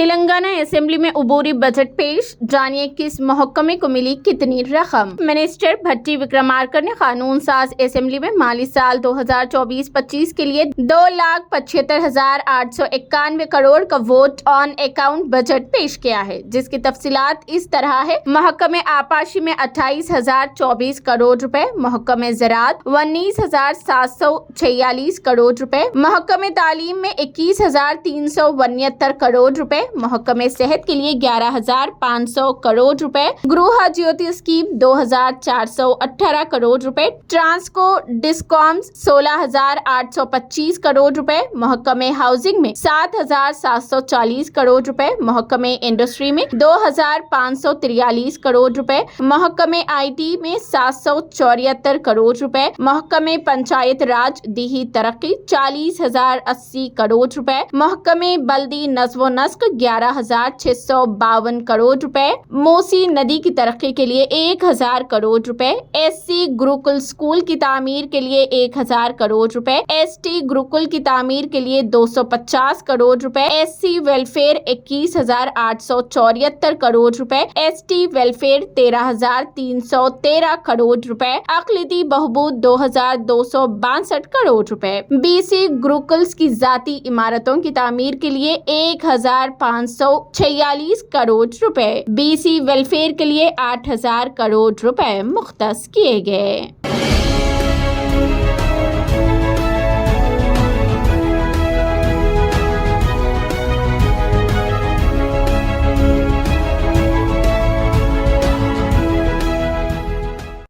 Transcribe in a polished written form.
Telangana assembly में अबूरी budget पेश, जानिए किस महकमे को मिली कितनी रकम। मिनिस्टर भट्टी विक्रमार्का ने कानून साज असेंबली में माली साल 2024-25 के लिए 2,75,891 करोड़ का वोट ऑन अकाउंट बजट पेश किया है, जिसकी तफसीलात इस तरह है। महकमे आपाशी में 28,024 करोड़ रुपए, महकमे ज़राअत 19,746 करोड़ रुपए, महकमे तालीम में 21,369 करोड़ रुपए, महकमे सेहत के लिए 11,500 करोड़ रुपए, गृह ज्योति स्कीम 2,418 करोड़ रुपए, ट्रांसको डिस्कॉम्स 16,825 करोड़ रुपए, महकमे हाउसिंग में 7,740 करोड़ रुपए, महकमे इंडस्ट्री में 2,543 करोड़ रुपए, महकमे IT में 774 करोड़ रुपए, महकमे पंचायत राज दीही तरक्की 40,080 करोड़ रुपए, महकमे बल्दी नज़्व नस्क 11,652 करोड़ रुपए, मोसी नदी की तरक्की के लिए 1,000 करोड़ रुपए, SC गुरुकुल स्कूल की तामीर के लिए 1,000 करोड़ रुपए, ST गुरुकुल की तामीर के लिए 250 करोड़ रुपए, SC वेलफेयर 21,874 करोड़ रुपए, ST वेलफेयर 13,313 करोड़ रुपए, अक़लियती बहबूद 2,262 करोड़ रुपए, BC गुरुकुल्स की जाती इमारतों की तामीर के लिए 1,546 करोड़ रुपए, BC वेलफेयर के लिए 8,000 करोड़ रुपए मुख्तस किए गए।